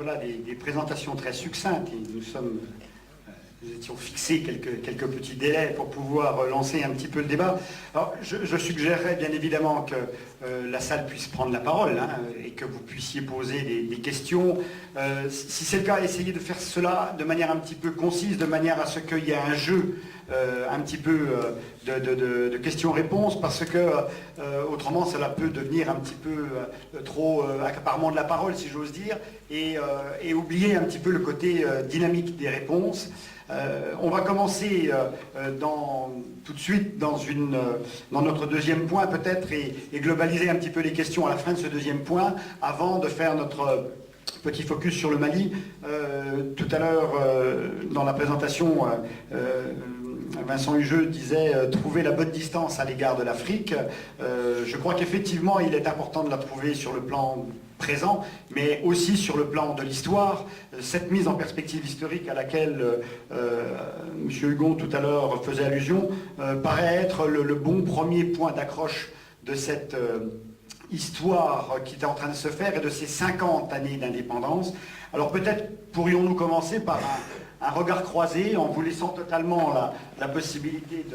Voilà des présentations très succinctes et nous étions fixés quelques petits délais pour pouvoir lancer un petit peu le débat. Alors, je suggérerais bien évidemment que la salle puisse prendre la parole et que vous puissiez poser des questions. Si c'est le cas, essayez de faire cela de manière un petit peu concise, de manière à ce qu'il y ait un jeu un petit peu de questions-réponses, parce que autrement cela peut devenir un petit peu trop accaparement de la parole, si j'ose dire, et oublier un petit peu le côté dynamique des réponses. On va commencer tout de suite dans notre deuxième point peut-être et globaliser un petit peu les questions à la fin de ce deuxième point avant de faire notre petit focus sur le Mali. Tout à l'heure, dans la présentation, Vincent Hugeux disait trouver la bonne distance à l'égard de l'Afrique. Je crois qu'effectivement, il est important de la trouver sur le plan présent, mais aussi sur le plan de l'histoire. Cette mise en perspective historique à laquelle M. Hugon tout à l'heure faisait allusion paraît être le bon premier point d'accroche de cette histoire qui est en train de se faire et de ces 50 années d'indépendance. Alors peut-être pourrions-nous commencer par un regard croisé en vous laissant totalement la possibilité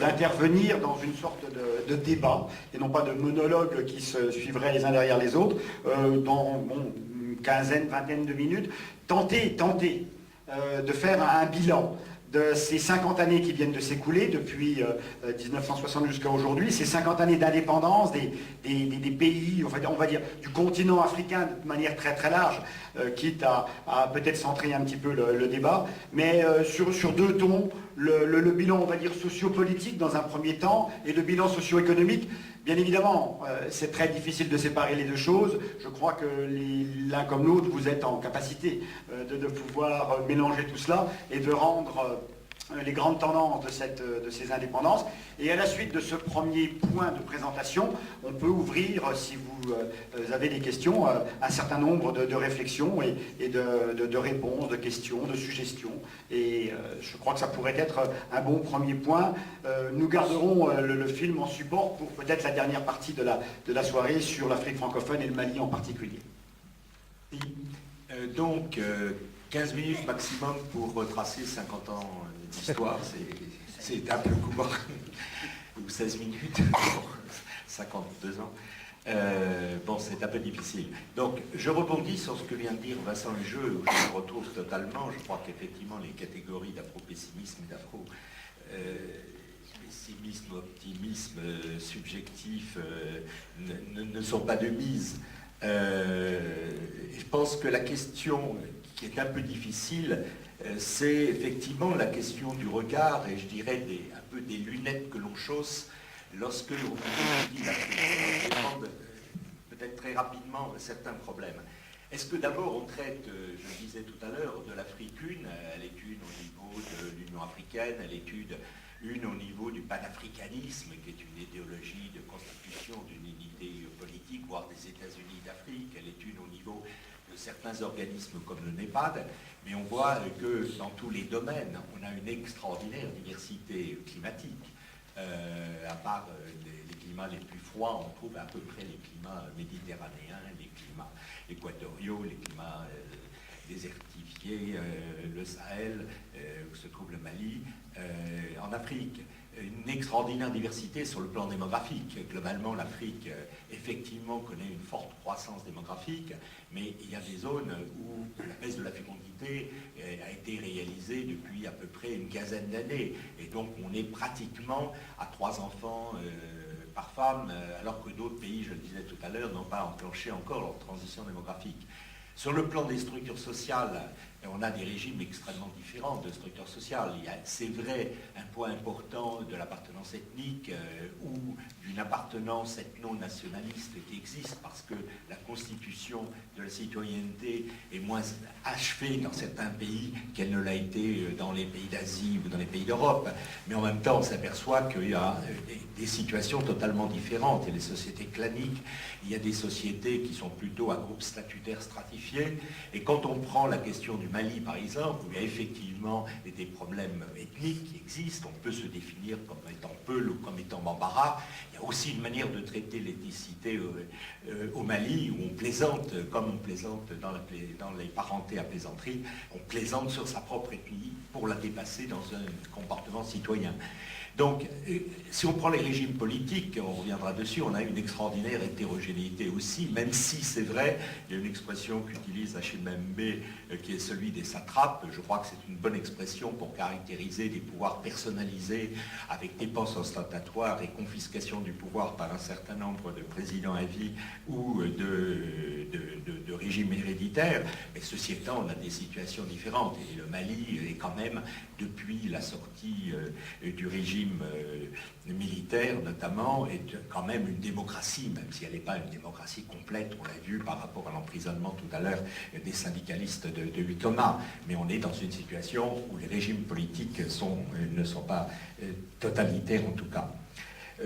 d'intervenir dans une sorte de débat et non pas de monologue qui se suivraient les uns derrière les autres dans une quinzaine, vingtaine de minutes. Tentez de faire un bilan de ces 50 années qui viennent de s'écouler depuis 1960 jusqu'à aujourd'hui, ces 50 années d'indépendance des pays, on va dire du continent africain de manière très très large, quitte à peut-être centrer un petit peu le débat, mais sur deux tons, le bilan, on va dire, sociopolitique dans un premier temps et le bilan socio-économique. Bien évidemment, c'est très difficile de séparer les deux choses. Je crois que l'un comme l'autre, vous êtes en capacité de pouvoir mélanger tout cela et de rendre les grandes tendances de ces indépendances. Et à la suite de ce premier point de présentation, on peut ouvrir, si vous avez des questions, un certain nombre de réflexions et de réponses, de questions, de suggestions. Et je crois que ça pourrait être un bon premier point. Nous garderons le film en support pour peut-être la dernière partie de la soirée sur l'Afrique francophone et le Mali en particulier. Donc, 15 minutes maximum pour retracer 50 ans d'histoire, c'est un peu court, ou 16 minutes pour 52 ans. Bon, c'est un peu difficile. Donc, je rebondis sur ce que vient de dire Vincent Hugeux, où je me retrouve totalement. Je crois qu'effectivement, les catégories d'afro-pessimisme et d'afro-pessimisme ou optimisme subjectif ne sont pas de mise. Je pense que la question qui est un peu difficile, c'est effectivement la question du regard et je dirais un peu des lunettes que l'on chausse lorsque l'on dit l'Afrique. Peut-être très rapidement certains problèmes. Est-ce que d'abord on traite, je disais tout à l'heure, de l'Afrique une, elle est une au niveau de l'Union africaine, elle est une au niveau du panafricanisme, qui est une idéologie de constitution d'une unité politique, voire des États-Unis d'Afrique, elle est une au niveau de certains organismes comme le NEPAD, mais on voit que dans tous les domaines, on a une extraordinaire diversité climatique. À part les climats les plus froids, on trouve à peu près les climats méditerranéens, les climats équatoriaux, les climats désertifiés, le Sahel, où se trouve le Mali, en Afrique. Une extraordinaire diversité sur le plan démographique. Globalement, l'Afrique, effectivement, connaît une forte croissance démographique, mais il y a des zones où la baisse de la fécondité a été réalisée depuis à peu près une quinzaine d'années. Et donc, on est pratiquement à 3 enfants par femme, alors que d'autres pays, je le disais tout à l'heure, n'ont pas enclenché encore leur transition démographique. Sur le plan des structures sociales, on a des régimes extrêmement différents de structures sociales. Il y a, c'est vrai, un point important de l'appartenance ethnique ou d'une appartenance ethno-nationaliste qui existe parce que la constitution de la citoyenneté est moins achevée dans certains pays qu'elle ne l'a été dans les pays d'Asie ou dans les pays d'Europe. Mais en même temps, on s'aperçoit qu'il y a des situations totalement différentes. Il y a des sociétés claniques, il y a des sociétés qui sont plutôt à groupe statutaire stratifié. Et quand on prend la question du Mali, par exemple, où il y a effectivement des problèmes ethniques qui existent, on peut se définir comme étant peu comme étant d'embarras. Il y a aussi une manière de traiter l'ethnicité au Mali, où on plaisante, comme on plaisante dans les parentés à plaisanterie, on plaisante sur sa propre ethnie pour la dépasser dans un comportement citoyen. Donc, si on prend les régimes politiques, on reviendra dessus, on a une extraordinaire hétérogénéité aussi, même si c'est vrai, il y a une expression qu'utilise Achille Mbembe, qui est celui des satrapes. Je crois que c'est une bonne expression pour caractériser des pouvoirs personnalisés avec dépenses ostentatoires et confiscation du pouvoir par un certain nombre de présidents à vie ou de régimes héréditaires. Mais ceci étant, on a des situations différentes. Et le Mali est quand même, depuis la sortie du régime militaire notamment, est quand même une démocratie, même si elle n'est pas une démocratie complète, on l'a vu par rapport à l'emprisonnement tout à l'heure des syndicalistes de Huitoma, mais on est dans une situation où les régimes politiques ne sont pas totalitaires en tout cas.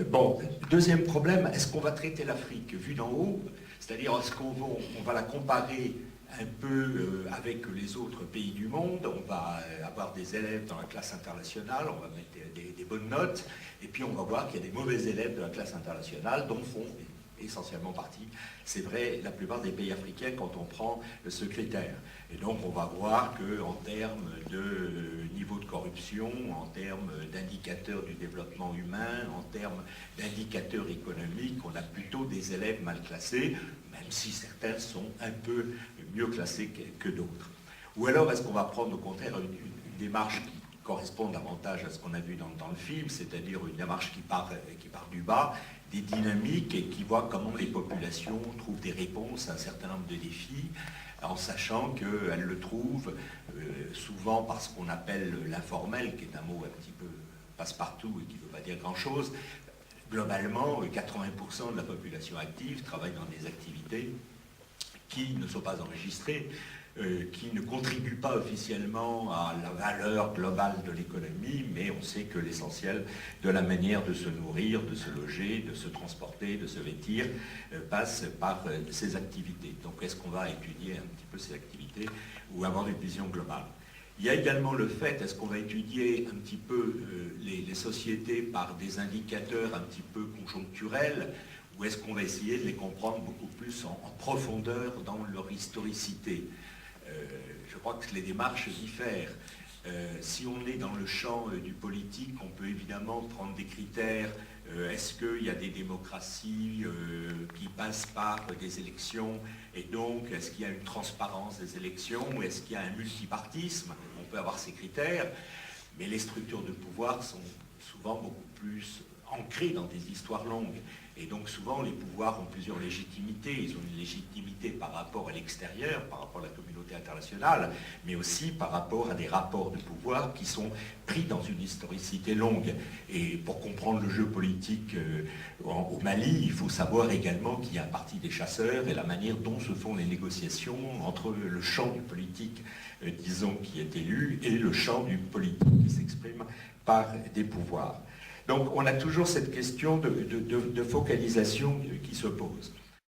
Bon, deuxième problème, est-ce qu'on va traiter l'Afrique vue d'en haut, c'est-à-dire est-ce qu'on va la comparer un peu avec les autres pays du monde, on va avoir des élèves dans la classe internationale, on va mettre des bonnes notes, et puis on va voir qu'il y a des mauvais élèves de la classe internationale dont font essentiellement partie, c'est vrai, la plupart des pays africains quand on prend ce critère. Et donc on va voir qu'en termes de niveau de corruption, en termes d'indicateurs du développement humain, en termes d'indicateurs économiques, on a plutôt des élèves mal classés, même si certains sont un peu mieux classés que d'autres. Ou alors est-ce qu'on va prendre au contraire une démarche qui correspond davantage à ce qu'on a vu dans le film, c'est-à-dire une démarche qui part du bas, des dynamiques et qui voit comment les populations trouvent des réponses à un certain nombre de défis, en sachant qu'elles le trouvent souvent par ce qu'on appelle l'informel, qui est un mot un petit peu passe-partout et qui ne veut pas dire grand-chose. Globalement, 80% de la population active travaille dans des activités qui ne sont pas enregistrées, qui ne contribuent pas officiellement à la valeur globale de l'économie, mais on sait que l'essentiel de la manière de se nourrir, de se loger, de se transporter, de se vêtir, passe par ces activités. Donc est-ce qu'on va étudier un petit peu ces activités ou avoir une vision globale? Il y a également le fait, est-ce qu'on va étudier un petit peu les sociétés par des indicateurs un petit peu conjoncturels, ou est-ce qu'on va essayer de les comprendre beaucoup plus en profondeur dans leur historicité? Je crois que les démarches diffèrent. Si on est dans le champ du politique, on peut évidemment prendre des critères. Est-ce qu'il y a des démocraties qui passent par des élections, et donc est-ce qu'il y a une transparence des élections, ou est-ce qu'il y a un multipartisme? On peut avoir ces critères, mais les structures de pouvoir sont souvent beaucoup plus ancrées dans des histoires longues. Et donc souvent les pouvoirs ont plusieurs légitimités. Ils ont une légitimité par rapport à l'extérieur, par rapport à la communauté internationale, mais aussi par rapport à des rapports de pouvoir qui sont pris dans une historicité longue. Et pour comprendre le jeu politique au Mali, il faut savoir également qu'il y a un parti des chasseurs et la manière dont se font les négociations entre le champ du politique, disons, qui est élu, et le champ du politique qui s'exprime par des pouvoirs. Donc on a toujours cette question de focalisation qui se pose.